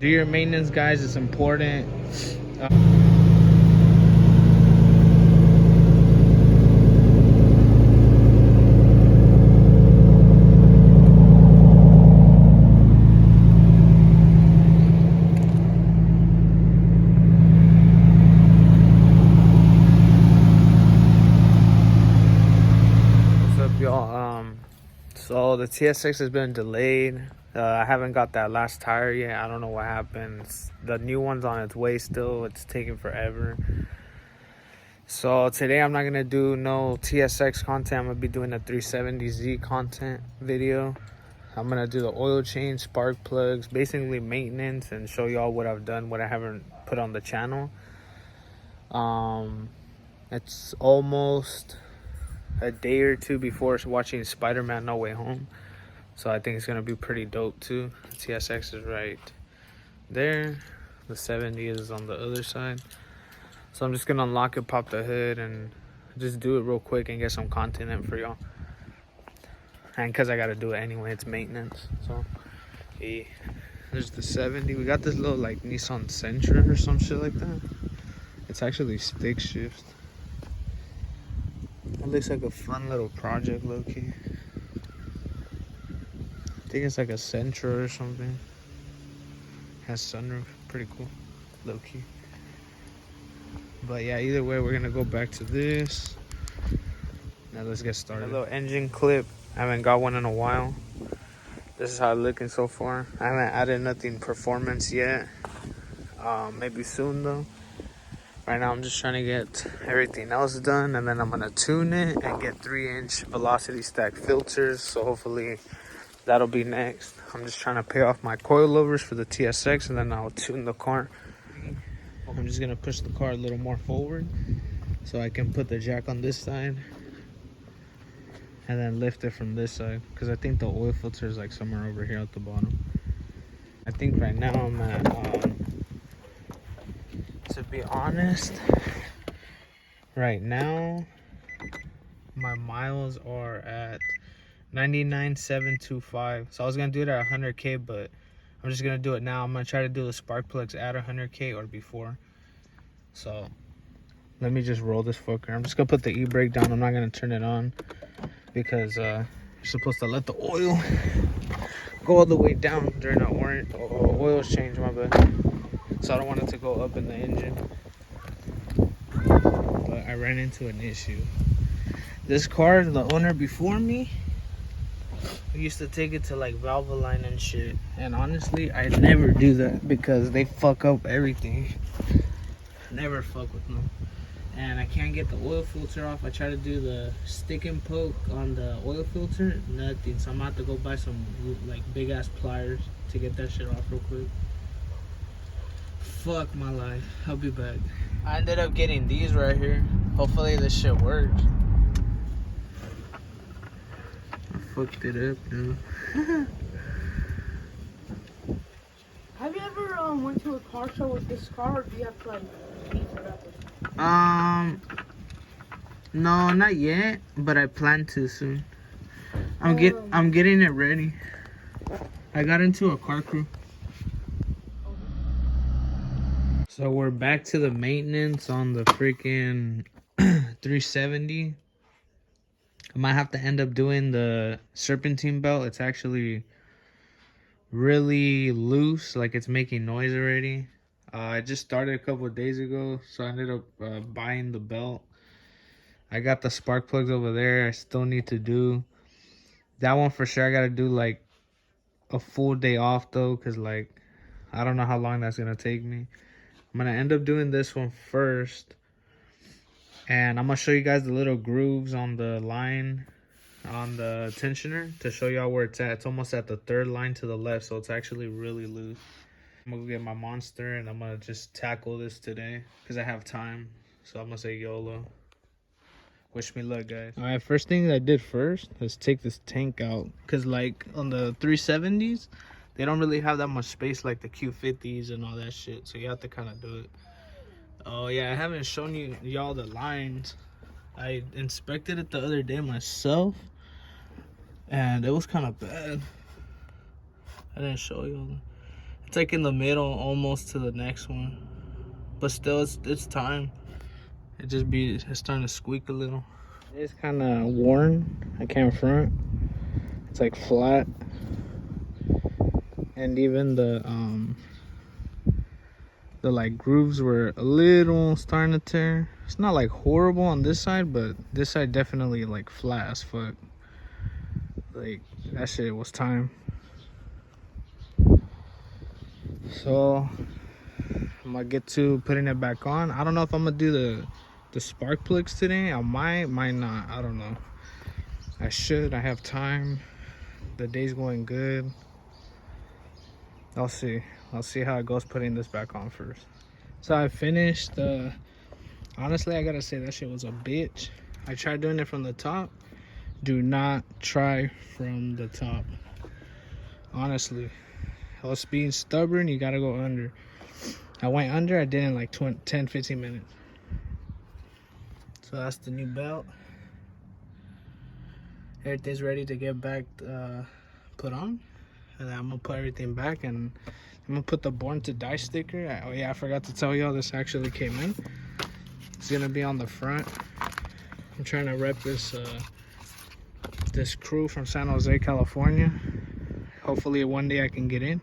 Do your maintenance, guys. It's important. What's up, y'all? So the TSX has been delayed. I haven't got that last tire yet. I don't know what happened. The new one's on its way still. It's taking forever. So today I'm not gonna do no TSX content. I'm gonna be doing a 370Z content video. I'm gonna do the oil change, spark plugs, basically maintenance, and show y'all what I've done, what I haven't put on the channel. It's almost a day or two before watching Spider-Man No Way Home, so I think it's gonna be pretty dope too. TSX is right there, the 70 is on the other side, so I'm just gonna unlock it, pop the hood, and just do it real quick and get some content in for y'all. And because I gotta do it anyway, it's maintenance. So yeah, there's the 70. We got this little like Nissan Sentra or some shit like that. It's actually stick shift. It looks like a fun little project, low-key. I think it's like a Sentra or something. Has sunroof, pretty cool, low-key. But yeah, either way, we're gonna go back to this. Now let's get started. A little engine clip. I haven't got one in a while. This is how it's looking so far. I haven't added nothing performance yet. Maybe soon though. Right now I'm just trying to get everything else done, and then I'm gonna tune it and get 3-inch velocity stack filters. So hopefully that'll be next. I'm just trying to pay off my coilovers for the TSX, and then I'll tune the car. I'm just gonna push the car a little more forward so I can put the jack on this side and then lift it from this side, because I think the oil filter is like somewhere over here at the bottom. I think right now I'm at to be honest, right now my miles are at 99,725. So I was gonna do it at 100K, but I'm just gonna do it now. I'm gonna try to do the spark plugs at 100K or before. So let me just roll this fucker. I'm just gonna put the e-brake down. I'm not gonna turn it on because you're supposed to let the oil go all the way down during the oil change, my bad. So I don't want it to go up in the engine. But I ran into an issue. This car, the owner before me, used to take it to like Valvoline and shit. And honestly, I never do that because they fuck up everything. Never fuck with them. And I can't get the oil filter off. I try to do the stick and poke on the oil filter, nothing. So I'm gonna have to go buy some like big ass pliers to get that shit off real quick. Fuck my life. I'll be back. I ended up getting these right here. Hopefully this shit works. I fucked it up now. Have you ever went to a car show with this car, or do you have to like pay for that? No, not yet, but I plan to soon. I'm getting it ready. I got into a car crew. So we're back to the maintenance on the freaking 370. I might have to end up doing the Serpentine belt. It's actually really loose, like it's making noise already. I just started a couple of days ago, so I ended up buying the belt. I got the spark plugs over there. I still need to do that one for sure. I gotta do like a full day off though, because like I don't know how long that's gonna take me. I'm gonna end up doing this one first, and I'm gonna show you guys the little grooves on the line on the tensioner to show y'all where it's at. It's almost at the third line to the left, so it's actually really loose. I'm gonna go get my Monster and I'm gonna just tackle this today because I have time. So I'm gonna say YOLO. Wish me luck, guys. All right, first thing I did first is take this tank out, because like on the 370s they don't really have that much space like the Q50s and all that shit, so you have to kind of do it. Oh yeah, I haven't shown y'all the lines. I inspected it the other day myself and it was kind of bad. I didn't show y'all. It's like in the middle, almost to the next one. But still, it's time. It's starting to squeak a little. It's kind of worn. I can't front. It's like flat, and even the like grooves were a little starting to tear. It's not like horrible on this side, but this side definitely like flat as fuck. Like that shit was time. So I'm gonna get to putting it back on. I don't know if I'm gonna do the spark plugs today. I might not. I don't know. I should. I have time. The day's going good. I'll see how it goes putting this back on first. So I finished. Honestly, I gotta say that shit was a bitch. I tried doing it from the top. Do not try from the top. Honestly, I was being stubborn. You gotta go under. I went under. I did it in like 10-15 minutes. So that's the new belt. Everything's ready to get back put on. And then I'm gonna put everything back, and I'm gonna put the Born to Die sticker. Oh yeah, I forgot to tell y'all this actually came in. It's gonna be on the front. I'm trying to rep this this crew from San Jose, California. Hopefully one day I can get in,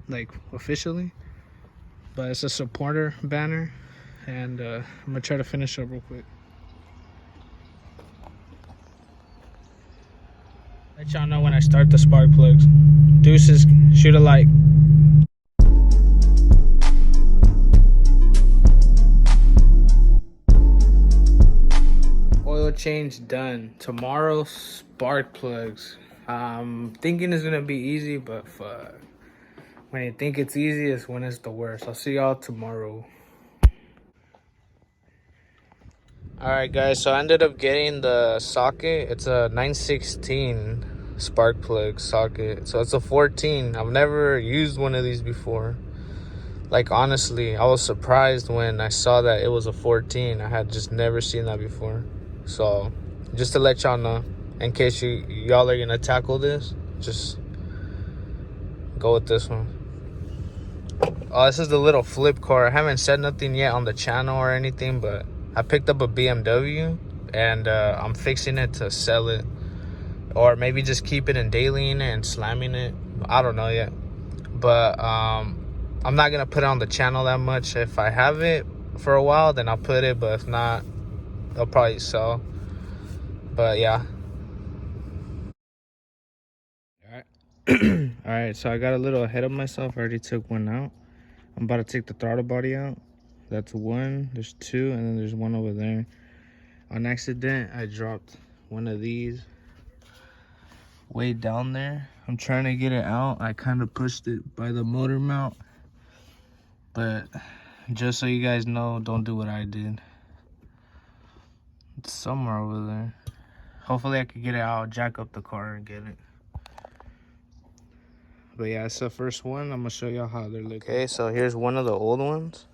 like officially. But it's a supporter banner, and I'm gonna try to finish up real quick. Let y'all know when I start the spark plugs. Deuces, shoot a like. Oil change done. Tomorrow, spark plugs. I'm thinking it's gonna be easy, but fuck. When you think it's easy, it's when it's the worst. I'll see y'all tomorrow. Alright guys, so I ended up getting the socket. It's a 916 spark plug socket. So it's a 14. I've never used one of these before. Like honestly, I was surprised when I saw that it was a 14. I had just never seen that before. So just to let y'all know, in case y'all are gonna tackle this, just go with this one. Oh, this is the little flip car. I haven't said nothing yet on the channel or anything, but I picked up a BMW, and I'm fixing it to sell it, or maybe just keep it and dailying it and slamming it. I don't know yet, but I'm not gonna put it on the channel that much. If I have it for a while, then I'll put it, but if not, I'll probably sell. But yeah. All right, so I got a little ahead of myself. I already took one out. I'm about to take the throttle body out. That's one, there's two, and then there's one over there. On accident, I dropped one of these way down there. I'm trying to get it out. I kind of pushed it by the motor mount, but just so you guys know, don't do what I did. It's somewhere over there. Hopefully I could get it out, jack up the car and get it. But yeah, it's the first one. I'm gonna show y'all how they're looking. Okay, so here's one of the old ones.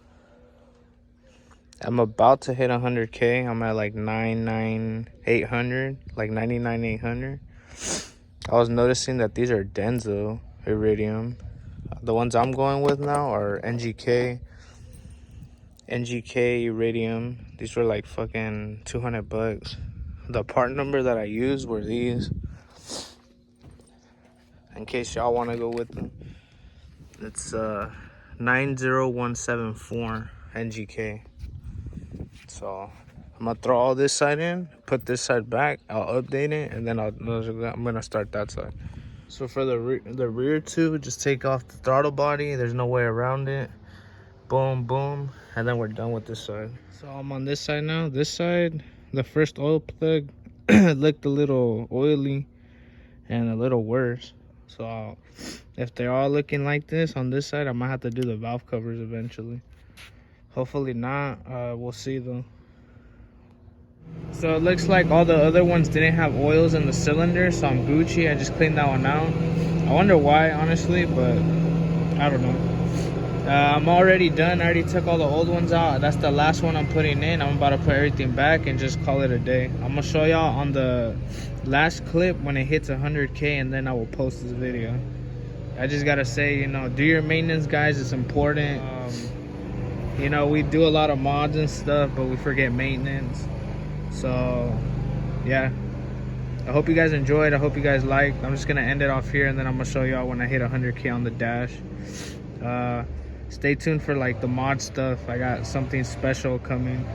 I'm about to hit 100K. I'm at like 99,800, like 99,800. I was noticing that these are Denso Iridium. The ones I'm going with now are NGK Iridium. These were like fucking 200 bucks. The part number that I used were these, in case y'all want to go with them. It's 90174 NGK. So I'm gonna throw all this side in, put this side back, I'll update it, and then I'm gonna start that side. So for the rear too, just take off the throttle body. There's no way around it. Boom, boom, and then we're done with this side. So I'm on this side now. This side, the first oil plug looked a little oily and a little worse. So if they're all looking like this on this side, I might have to do the valve covers eventually. Hopefully not. We'll see though. So it looks like all the other ones didn't have oils in the cylinder, so I'm Gucci. I just cleaned that one out. I wonder why, honestly, but I don't know. I'm already done. I already took all the old ones out. That's the last one I'm putting in. I'm about to put everything back and just call it a day. I'm gonna show y'all on the last clip when it hits 100K, and then I will post this video. I just gotta say, you know, do your maintenance, guys. It's important. You know, we do a lot of mods and stuff, but we forget maintenance. So, yeah. I hope you guys enjoyed. I hope you guys liked. I'm just gonna end it off here, and then I'm gonna show y'all when I hit 100K on the dash. Stay tuned for like the mod stuff. I got something special coming.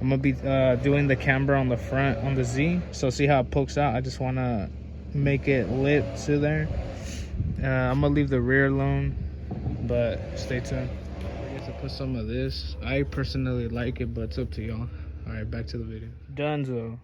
I'm gonna be doing the camera on the front on the Z, so see how it pokes out. I just want to make it lit to there. I'm gonna leave the rear alone, but stay tuned. I guess I put some of this. I personally like it, but it's up to y'all. All right, back to the video. Dunzo.